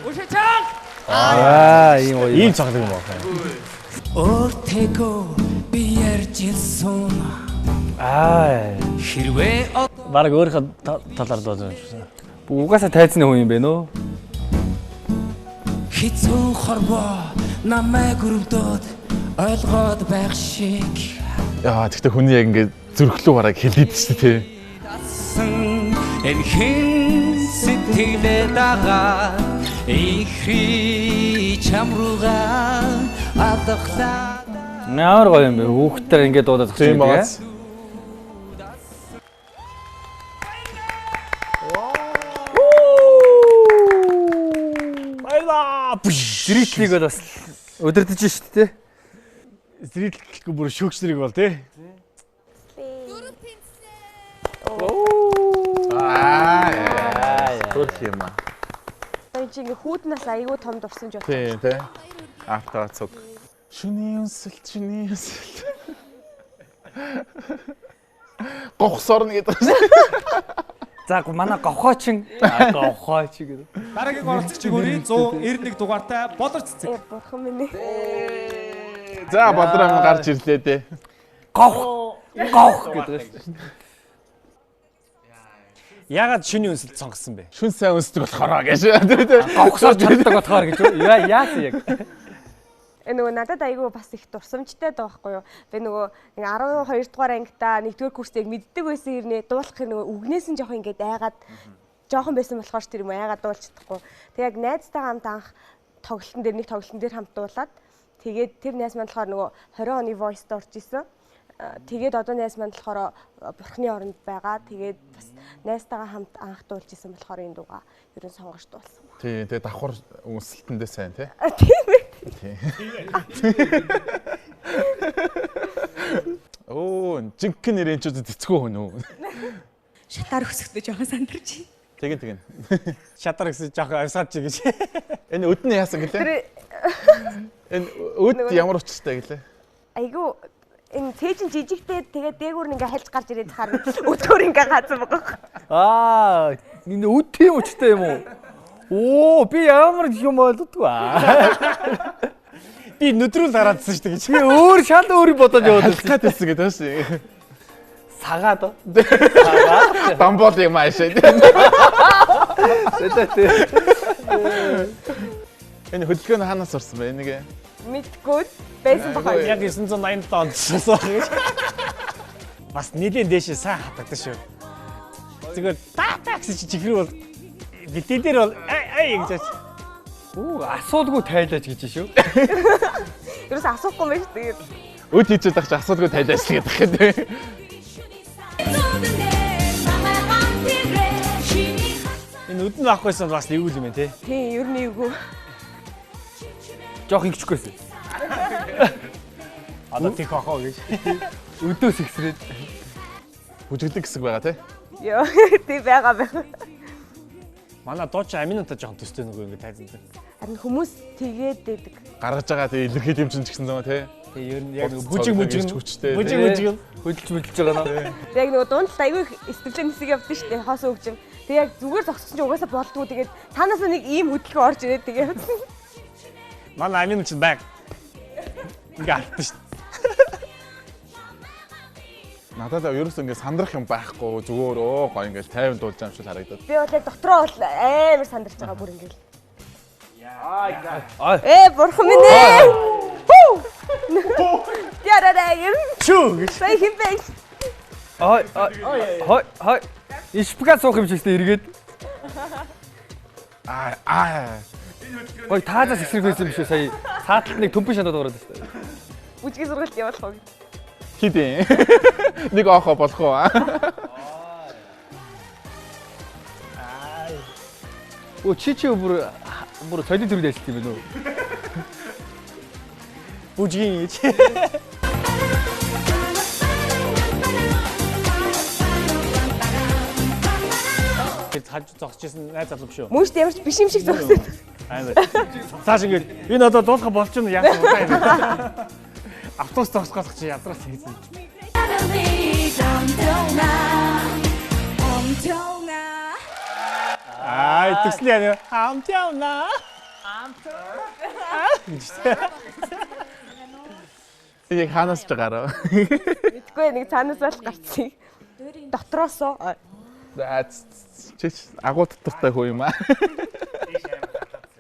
Speaker 9: Ушичаан!
Speaker 4: Ийм цаглаг юм байна.
Speaker 9: Өөртөө би ярьж ирсэн. Хэрвээ
Speaker 4: бараг өөрийнхөө талаар дуулж байна.
Speaker 12: Угаасаа тайцны хүн юм бэ нөө?
Speaker 9: Хизүүн хорвоо намайг өрөвдөд ойлгоод байх шиг.
Speaker 11: Яа, тэгтээ хүний яг ингээд зүрхлүү бараг хэлээд шүү дээ тий.
Speaker 9: Энэ хин сэтгэлээ дагаа ихри чамруга адахлаа.
Speaker 12: Наар гоё юм бэ. Хүүхдтэй ингээд дуудаад зогсож байгаа. Стритлиг бол бас өдөрдөж шүү дээ.
Speaker 4: Стритлэхгүй бүр шүүгчнэрийг бол тий.
Speaker 11: Төрх юм аа.
Speaker 3: Тэр чинь ингээ хүүднээс айгүй том дурсан ч
Speaker 11: байна. Тий. Автаа цуг. Шүний өнсөлт. Гохсорно гэдэг.
Speaker 12: За манай говхоочин гэдэг.
Speaker 9: Дараагийн оролцогчийг өрийн 191 дугаартай Болор цэцэг.
Speaker 3: Бурхан минь.
Speaker 11: За Болор ам гарч ирлээ дээ.
Speaker 12: Гох гэдэг.
Speaker 4: Ягаад шүний өнсөлт сонгосон бэ?
Speaker 11: Шүн сайн өнсдөг болохоор гэж.
Speaker 12: Гохсоор чаддаг болохоор гэж. Яа яг.
Speaker 3: Нөгөө надад айгүй бас их дурсамжтай байхгүй юу. Би нөгөө 12 дугаар ангита 1-р курстыг мэддэг байсан хэрнээ дуулах нөгөө үгнээс нь жоох ингээд айгаад жоохон байсан болохоор ч тэр юм айгаад дуулж чадахгүй. Тэг яг найзтайгаа хамт анх нэг тоглолтын дээр хамт дуулаад тэгээд тэр найз маань болохоор нөгөө 20 оны Voice-д орж исэн. Тэгээд одоо найз маань болохоор Бурхны оронд байгаа. Тэгээд бас найзтайгаа хамт анх дуулж исэн болохоор энэ дууга ерөн сонгож дуулсан.
Speaker 11: Тий, тэгээд давхар өнсөлтөндөө сайн тий.
Speaker 3: Тийм ээ.
Speaker 11: Оо, жинхэнэ нэрэнчүүд цэцгүү хүн үү?
Speaker 15: Шатаар өсөхдөө жоохон сандарч байна.
Speaker 11: Тэгин.
Speaker 4: Шатар гэсэн жоохон авсаад чи гэж.
Speaker 11: Энэ өд нь яасан гэлээ? Энэ өд ямар учиртай гэлээ?
Speaker 3: Айгүй Энэ цээжин жижигтэй тэгээд дээгүүр ингээ хальж гарч ирээд харна. Өдгөр ингээ газар байгаа.
Speaker 12: Аа, энэ үд тийм өчтэй юм уу? Оо, би ямар юм болдгоо.
Speaker 4: Би нүдрүүл гараадсан шүү дээ.
Speaker 12: Би өөр шал өөрийг бодоод яваад байсан.
Speaker 11: Халкат хэлсэн гэдэг шүү.
Speaker 12: Сагаад.
Speaker 11: Сагаад. Дамбол юм аашаа. Энэ хөдөлгөөн хаанаас орсон бэ энийг?
Speaker 3: Мэдгүй байсан бахаа.
Speaker 4: Яг 987 онд шилсэн гэж. Бас нэлийн дээшээ сайн хатагдсан шүү. Зүгээр такси чихрүү бол битэн дээр бол ай гэж.
Speaker 12: Асуудгүй тайлаж гэж шүү.
Speaker 3: Ерөөс асуухгүй мэж тэгээд.
Speaker 11: Өд хийчихэж байгаа чи асуудгүй тайлаж гэдэг хэрэг.
Speaker 4: Энэ өдөн авахгүйсэн бас нэг үл юм ээ тий.
Speaker 3: Тий, ер нь эвгүй.
Speaker 12: Жох ингэчихгүйсэн.
Speaker 4: Одоо тийх ахаа гэж.
Speaker 12: Өдөөс ихсрээд
Speaker 11: бүжиглэг хэсэг байгаа тий.
Speaker 3: Йоо, тий байгаа.
Speaker 4: Манай дооч аминанта жоохон төстэй нөгөө ингэ тайзан.
Speaker 3: Харин хүмүүс тэгээд дэдэг.
Speaker 11: Гаргаж байгаа тий илэрхийл юм чинь ч гэсэн зам тий.
Speaker 4: Тий ер нь яг бүжиг
Speaker 11: хүчтэй.
Speaker 4: Бүжиг
Speaker 12: хөдөлж байгаа нөө.
Speaker 3: Тэг яг нөгөө дунд аягүй сэтгэлийн хэсэг явдсан шүү дээ. Хоос өгжим. Тэг яг зүгээр зогссон чинь угаасаа болдгоо тэгээд цаанаасаа нэг ийм хөдөлгөөн орж ирээд тэгээд.
Speaker 4: Манай амин чинь баг. Ингээ алтсан шүү.
Speaker 11: Надад ерөөс ингэ сандрах юм байхгүй зүгээр оо гоё ингээл 50 дуулж байгаа юм шиг харагдаад.
Speaker 3: Би бол яг дотроо бол амар сандарч байгаа бүр ингээл.
Speaker 12: Яа.
Speaker 3: Бурхан минь ээ. Ярараа юм.
Speaker 4: Чүү.
Speaker 3: Сая химбэг.
Speaker 12: Хой. Ишпга суух юм шигтэй эргээд. Ой таадас ихсрэх байсан юм шиг сая сааталт нэг төмпөн шандаад ороод байна шүү дээ.
Speaker 3: Бүжгийн сургалт явуулах уу?
Speaker 11: Хидээ. Нэг оохоо болох уу аа?
Speaker 12: Оо чи бүр цодын төрөд ажиллаж юм байна уу?
Speaker 4: Бүжгийн гэж. Бид хаж зогсчихсан найз залуу биш үү?
Speaker 3: Мөшд ямарч биш юм шиг зогссон.
Speaker 4: Амар. Цааш ингэж энэ одоо дуулах болчихно яах вэ? Автобус зогсох гэж ядраас хийсэн. Тэсний яа. Хамтяна.
Speaker 11: Яг ханаас ч гараа.
Speaker 3: Мэдгүй нэг цаанаас л гарцгийг. Дотроосоо.
Speaker 11: Чич агуу дотортой хөө юм аа.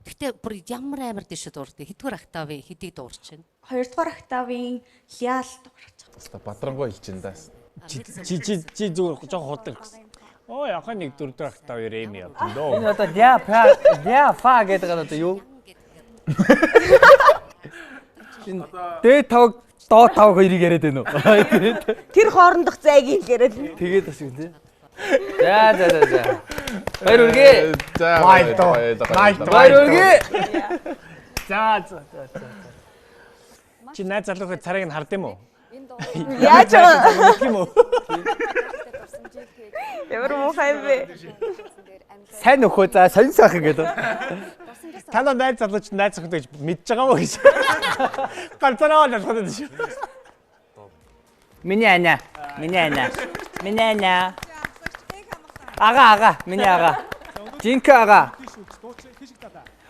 Speaker 13: Гэтэ бүр ямар амар дэше дуурдаг. Хэдгээр октавын хэдийг дуурч байна?
Speaker 18: 2 дугаар октавын ляал дуурч байгаа.
Speaker 11: Баста бадрангуй хэлж энэ даас.
Speaker 4: Чи зүгээр жоохон худаг гэсэн. Оо яхаа нэг 4 дугаар октав рэм явсан дөө.
Speaker 12: Энэ одоо ля фа гэдэг нь одоо юу? Дэ тав доо тав хоёрыг яриад байна уу?
Speaker 3: Тэр хоорондох зайгийг яриад.
Speaker 12: Тэгээд бас юм тий. За. Баяр үргээ. Баяр үргээ.
Speaker 4: За. Чи найз залуухай царайг нь хард юм уу?
Speaker 3: Яаж вэ?
Speaker 4: юм уу?
Speaker 3: Ямар муухай бэ?
Speaker 12: Сайн нөхөө за сонь сайхан гэдэг.
Speaker 4: Танаа найз залуу чи найз охинтой гэж мэдж байгаа мó гэж. Ганцаараа л хэлээд шүү.
Speaker 12: Миний ана. Ага, миний ага. Жинк ага.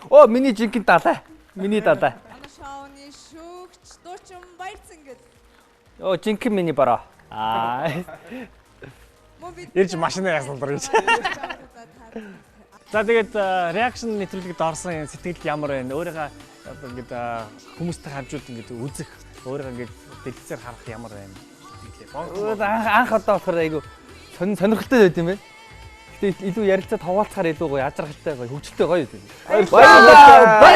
Speaker 12: Оо, миний жинкэн далай. Миний далай.
Speaker 5: Шауны шүүгч дуучин баярцсан гэд.
Speaker 12: Оо, жинкэн миний бараа.
Speaker 4: Ирж машина яасан дэр гэж. За тэгээд реакшн нэвтрүүлэгт орсон сэтгэл ямар байна? Өөрийнхөө одоо ингээд хүмүүстэй хамжууд ингээд үзэх, өөрийнхөө ингээд дэлгэцээр харах ямар байна?
Speaker 12: Анх одоо болохоор айгу сонирхолтой байд юм байна. Гэтэ илүү ярилцаад хаваалцахаар илүү гоё, ажралтай гоё, хөвгөлтэй гоё юм. Баярлалаа.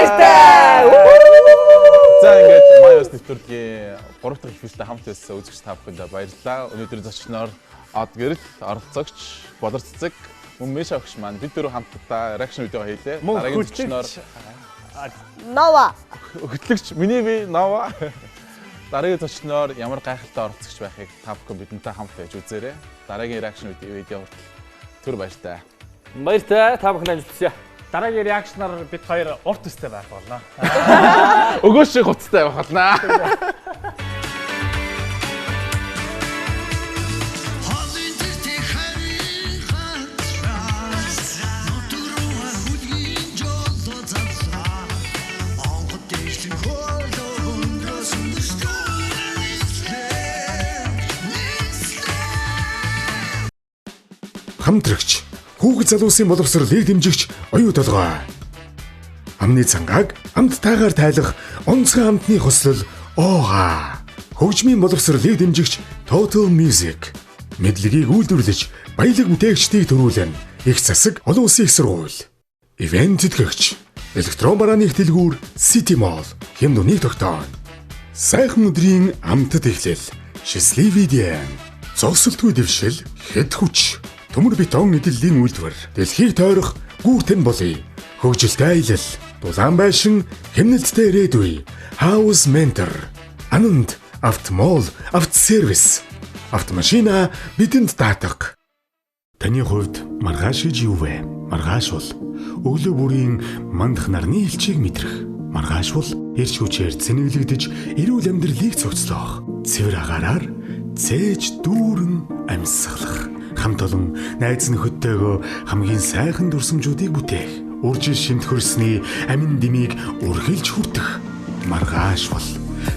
Speaker 11: За ингээд Майос нэвтрүүлгийн 3 дахь эпизодтой хамт байсан үзэгч та бүхэнд баярлалаа. Өнөөдрийн зочноор Од гэрэл, оролцогч, болор цэцэг, мөн Миша өгч маань бид дөрөв хамтдаа реакшн видео хийлээ. Дараагийн зочноор
Speaker 3: Нова.
Speaker 11: Хөтлөгч миний би Нова. Дараагийн зочноор ямар гайхалтай оролцогч байхыг та бүхэн бидэнтэй хамт байж үзээрэй. Дараагийн реакшн видео хүртэл түр баяртай.
Speaker 12: Баяртай та бүхэн амжилттай.
Speaker 4: Дараагийн реакшнаар бид хоёр урт төстэй байх болно.
Speaker 11: Өгөөш гуцтай байх болно.
Speaker 1: хамтрагч, хүүхэд залуусын боловсролыг дэмжигч оюу толгой. Амны цангааг амт таагаар тайлах онцгой амтны хослол оога. Хөгжмийн боловсролыг дэмжигч Total Music. Мэдлэгийг үйлдвэрлэж баялаг бүтээгчдийг төрүүлэн их засаг олон улсын их сургууль. Ивент тэтгэгч электрон барааны их дэлгүүр City Mall хэм нүний тогтоон. Сайхан өдрийн амтд эхлэл Счастливый день. Зогсолтгүй дэвшил хэд хүч төмөр бетон эдэллийн үйлдвэр дэлхийг тойрох гүүтэн болъё. Хөгжилтэй аялал дулаан байшин хэмнэлттэй ирээдүй House Mentor Ананд автомол автосервис автомашина бидэнд даатах. Таны хувьд маргааш гэж юу вэ? Маргааш бол өглөө бүрийн мандах нарны элчийг мэдрэх. Маргааш бол эрч хүчээр цэнэглэгдэж эрүүл амьдралыг цогцлоох. Цэвэр агаараар цээж дүүрэн амьсгалах. Хамт олон найз нөхөдтэйгөө хамгийн сайхан дурсамжуудыг бүтээх. Үржил шимт хөрсний амин дэмийг үргэлж хүртэх. Маргааш бол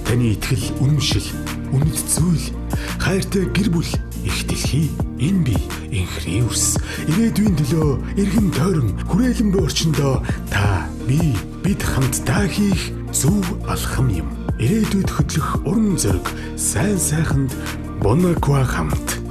Speaker 1: таны итгэл, үнэмшил, үнэт зүйл, хайртай гэр бүл, их дэлхий, энэ бие, инхри үрс, ирээдүйн төлөө эргэн тойрон хүрээлэн буй орчиндоо та, бид хамтдаа хийх зөв алхам юм. Ирээдүйд хөтлөх уран зориг, сайн сайханд Bonaqua хамт.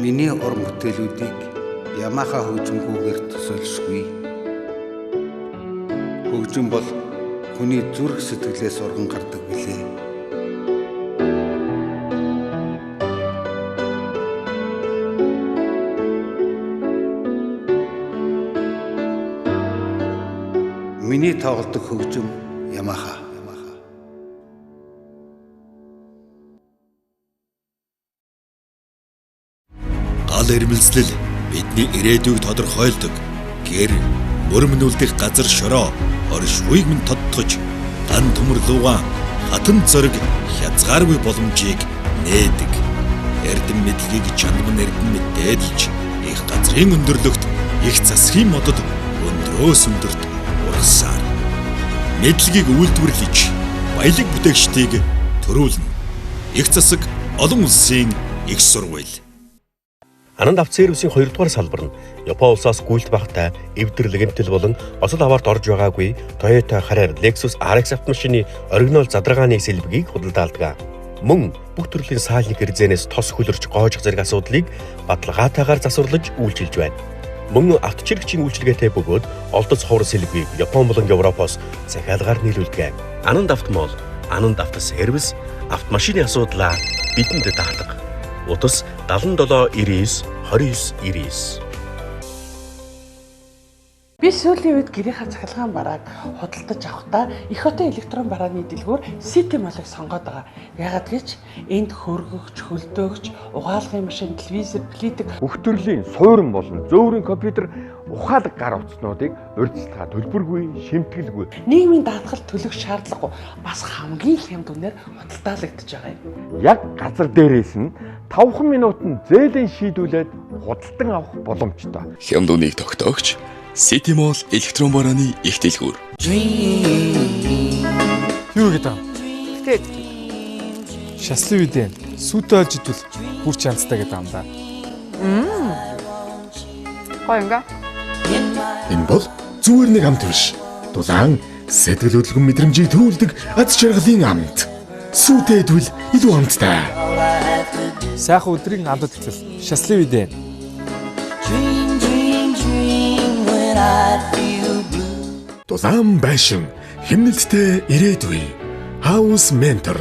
Speaker 6: Миний уран бүтээлүүдийг Yamaha хөгжимгүйгээр төсөөлшгүй. Хөгжим бол хүний зүрх сэтгэлээс урган гардаг билээ. Миний тоглодог хөгжим Yamaha.
Speaker 7: Гал ирмэлцлэл бидний ирээдүйг тодорхойлдог. Гэр мөрмнүүлдэх газар шороо орш хуйг минь тодтогч дан төмөр луугаан хатан зориг хязгааргүй боломжийг нээдэг. Эрдэм мэдлэгийг чанамн эрдэм мэдээлж их газрын өндөрлөгт их засгийн модод өндрөөс өндөрт ургасаар мэдлэгийг үйлдвэрлэж баялаг бүтээгчдийг төрүүлнэ. Их засаг олон улсын их сургууль.
Speaker 10: Ананд автосервисийн 2 дугаар салбар нь Япон улсаас гүйлт багтай эвдэр легентэл болон осол аваарт орж байгаагүй Toyota Carrera Lexus RX автомашины оригинал задрагааны сэлбэгийг худалдаалдаг. Мөн бүх төрлийн саалны гэрзэнээс тос хөлөрч гоожих зэрэг асуудлыг баталгаатайгаар засварлаж үйлчилж байна. Мөн авточирэгчийн үйлчилгээтэй бөгөөд олдоц ховор сэлбэгийг Япон болон Европоос захиалгаар нийлүүлдэг. Ананд автомол, Ананд автосервис автомашины асуудлаа бидэнд даатдаг. Утас 77 99 29 99.
Speaker 19: Би сүүлийн үед гэрийнхаа цахилгаан барааг худалдаж авахдаа их хотын электрон барааны дэлгүүр City Mall-ыг сонгоод байгаа. Яагаад гэж энд хөргөгч, хөлдөөгч, угаалгын машин, телевизор, плитик
Speaker 20: бүх төрлийн суурин болон зөөврийн компьютер ухаалаг гар утаснуудыг урьдчилгаа төлбөргүй, шимтгэлгүй.
Speaker 19: Нийгмийн даатгал төлөх шаардлагагүй бас хамгийн хямд үнээр худалдаалагдаж байгаа юм.
Speaker 20: Яг газар дээрээс нь 5 минутанд зээлийн шийдүүлээд худалдан авах боломжтой.
Speaker 21: Хямд үнийг тогтоогч City Mall электрон барааны их дэлгүүр.
Speaker 9: Юу гэдэг юм?
Speaker 5: Тэгээд
Speaker 9: Счастливый день. Сүтэ олж идвэл бүр чанцтай гэдэг юм да.
Speaker 5: Гоёнга.
Speaker 1: Энэ бол зүгээр нэг амт биш. Дулаан сэтгэл хөдлөмж мэдрэмжийг төрүүлдэг аз жаргалын амт. Сүтэ идвэл илүү амттай.
Speaker 9: Сайхан өдрийн амтд хэлцэл. Счастливый день.
Speaker 1: Дулаан байшин хэмнэлттэй ирээдүй House Mentor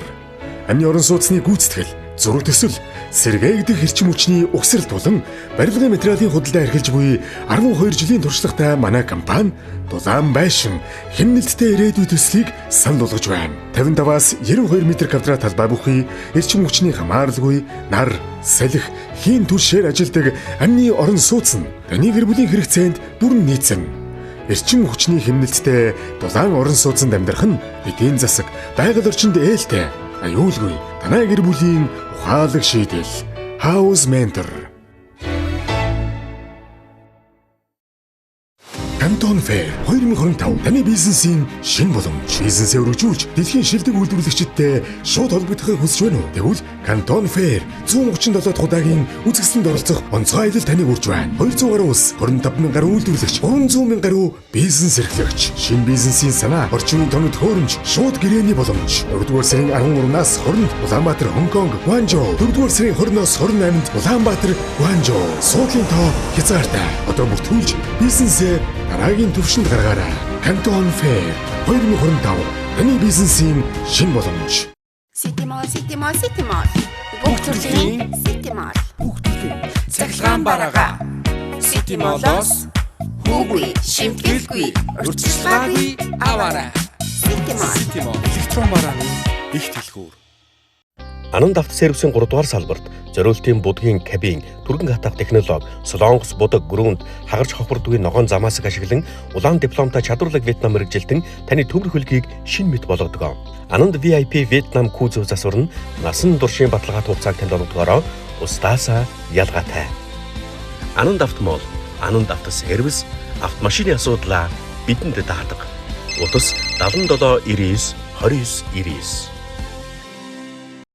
Speaker 1: амны орон сууцны гүйцэтгэл зураг төсөл сэргээгдэх эрчим хүчний угсрал болон барилгын материалын худалдаа эрхэлж буй 12 жилийн туршлагатай манай компани Дулаан байшин хэмнэлттэй ирээдүй төслийг санал болгож байна. 55-аас 92 м2 талбай бүхий эрчим хүчний хамааралгүй нар, салхи, хийн түлшээр ажилдаг амны орон сууц нь таны гэр бүлийн хэрэгцээнд бүрэн нийцэн. Эрчим хүчний хэмнэлттэй Дулаан орон сууцнд амьдрах нь эдийн засаг, байгаль орчинд ээлтэй, аюулгүй танай гэр бүлийн ухаалаг шийдэл. House Mentor. Canton Fair 2025 таны бизнесийн шинэ боломж. Бизнесээ өргөжүүлж дэлхийн шилдэг үйлдвэрлэгчидтэй шууд холбогдохыг хүсэж байна уу? Тэгвэл Canton Fair 137 удаагийн үзэсгэлэнт оролцох онцгой аялал таныг урьж байна. 200 гаруй улс, 25,000 гаруй үйлдвэрлэгч, 300,000 гаруй бизнес эрхлэгч. Шинэ бизнесийн санаа, орчин үеийн тоног төхөөрөмж, шууд гэрээний боломж. 4-р сарын 13-наас 20-нд Улаанбаатар, Хонконг, Гуанчжоу, 4-р сарын 20-оос 28-нд Улаанбаатар, Гуанчжоу. Суудлын тоо хязгаартай. Одоо бүртгүүлж бизнесээ дараагийн түвшинд гаргаарай. Canton Fair 2025 таны бизнесийн шинэ боломж.
Speaker 8: City Mall, City Mall, City Mall. Бүх төрлийн City Mall.
Speaker 2: Цахилгаан бараага. City Mall-оос
Speaker 8: Хүүгүй, шимтгэлгүй,
Speaker 2: урьдчилгаагүй аваарай.
Speaker 8: City Mall.
Speaker 2: City Mall электрон барааны их дэлгүүр.
Speaker 10: Ананд автосервисийн 3 дугаар салбарт зориултын будгийн кабин, түргэн хатах технологи, солонгос будаг гүрүүнд хагарч хохирдгүй ногоон замаасыг ашиглан улаан дипломтой чадварлаг Вьетнам мэрэгжилтэн таны төмөр хөлгийг шинэ мэт болгодог. Ананд VIP Вьетнам кузов засвар нь насан туршийн баталгаат хугацааг танд олгодгоороо устаасаа ялгаатай. Ананд автомол, Ананд автосервис, автомашины асуудлаа бидэнд даатдаг. Утас 77 99 29 99